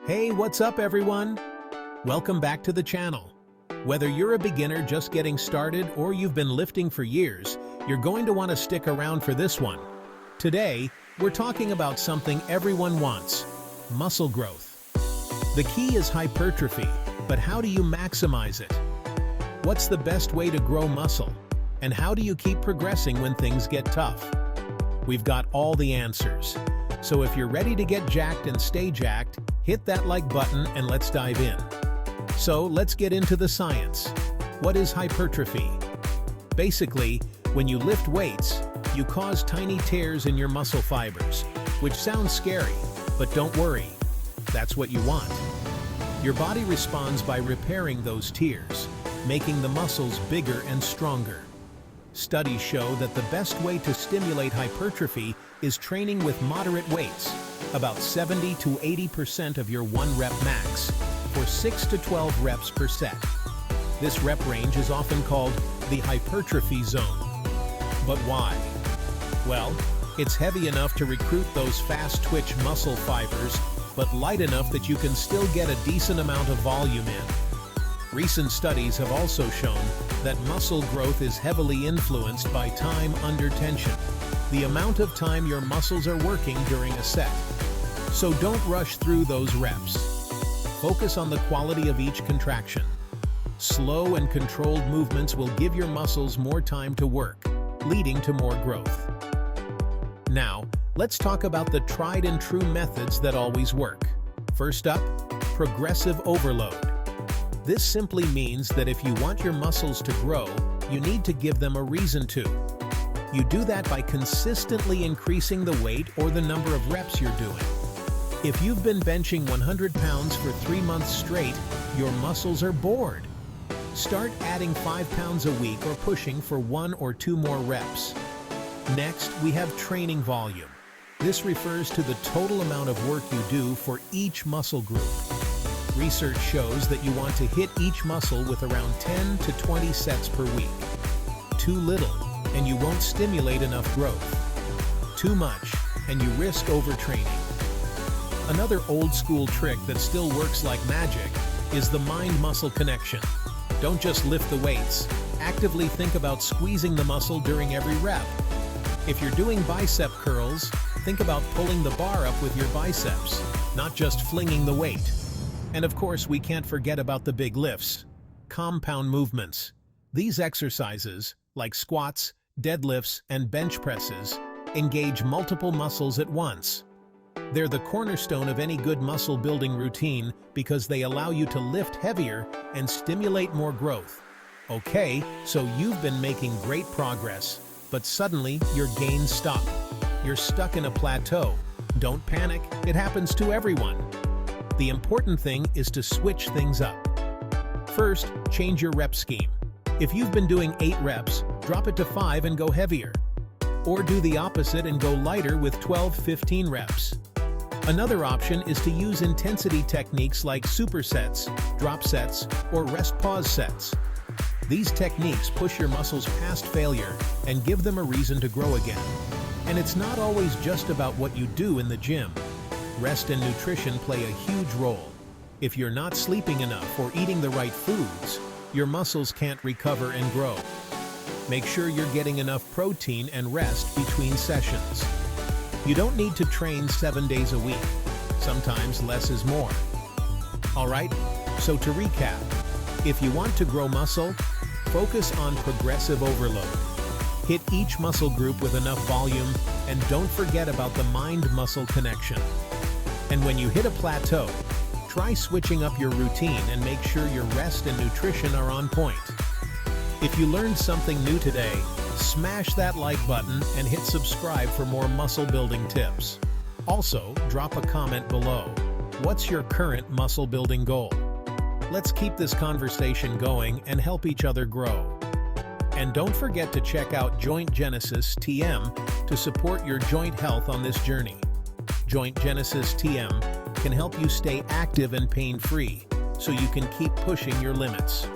Hey, what's up everyone? Welcome back to the channel. Whether you're a beginner just getting started or you've been lifting for years, you're going to want to stick around for this one. Today, we're talking about something everyone wants: muscle growth. The key is hypertrophy, but how do you maximize it? What's the best way to grow muscle? And how do you keep progressing when things get tough? We've got all the answers. So if you're ready to get jacked and stay jacked, hit that like button and let's dive in. So let's get into the science. What is hypertrophy? Basically, when you lift weights, you cause tiny tears in your muscle fibers, which sounds scary, but don't worry, that's what you want. Your body responds by repairing those tears, making the muscles bigger and stronger. Studies show that the best way to stimulate hypertrophy is training with moderate weights, about 70 to 80% of your 1 rep max, for 6 to 12 reps per set. This rep range is often called the hypertrophy zone. But why? Well, it's heavy enough to recruit those fast-twitch muscle fibers, but light enough that you can still get a decent amount of volume in. Recent studies have also shown that muscle growth is heavily influenced by time under tension, the amount of time your muscles are working during a set. So don't rush through those reps. Focus on the quality of each contraction. Slow and controlled movements will give your muscles more time to work, leading to more growth. Now, let's talk about the tried and true methods that always work. First up, progressive overload. This simply means that if you want your muscles to grow, you need to give them a reason to. You do that by consistently increasing the weight or the number of reps you're doing. If you've been benching 100 pounds for 3 months straight, your muscles are bored. Start adding 5 pounds a week or pushing for 1 or 2 more reps. Next, we have training volume. This refers to the total amount of work you do for each muscle group. Research shows that you want to hit each muscle with around 10 to 20 sets per week. Too little, and you won't stimulate enough growth. Too much, and you risk overtraining. Another old-school trick that still works like magic is the mind-muscle connection. Don't just lift the weights. Actively think about squeezing the muscle during every rep. If you're doing bicep curls, think about pulling the bar up with your biceps, not just flinging the weight. And of course, we can't forget about the big lifts, compound movements. These exercises, like squats, deadlifts, and bench presses, engage multiple muscles at once. They're the cornerstone of any good muscle building routine because they allow you to lift heavier and stimulate more growth. Okay, so you've been making great progress, but suddenly your gains stop. You're stuck in a plateau. Don't panic, it happens to everyone. The important thing is to switch things up. First, change your rep scheme. If you've been doing 8 reps, drop it to 5 and go heavier. Or do the opposite and go lighter with 12-15 reps. Another option is to use intensity techniques like supersets, drop sets, or rest-pause sets. These techniques push your muscles past failure and give them a reason to grow again. And it's not always just about what you do in the gym. Rest and nutrition play a huge role. If you're not sleeping enough or eating the right foods, your muscles can't recover and grow. Make sure you're getting enough protein and rest between sessions. You don't need to train 7 days a week. Sometimes less is more. Alright, so to recap, if you want to grow muscle, focus on progressive overload. Hit each muscle group with enough volume, and don't forget about the mind-muscle connection. And when you hit a plateau, try switching up your routine and make sure your rest and nutrition are on point. If you learned something new today, smash that like button and hit subscribe for more muscle building tips. Also, drop a comment below. What's your current muscle building goal? Let's keep this conversation going and help each other grow. And don't forget to check out Joint Genesis TM to support your joint health on this journey. Joint Genesis TM can help you stay active and pain-free, so you can keep pushing your limits.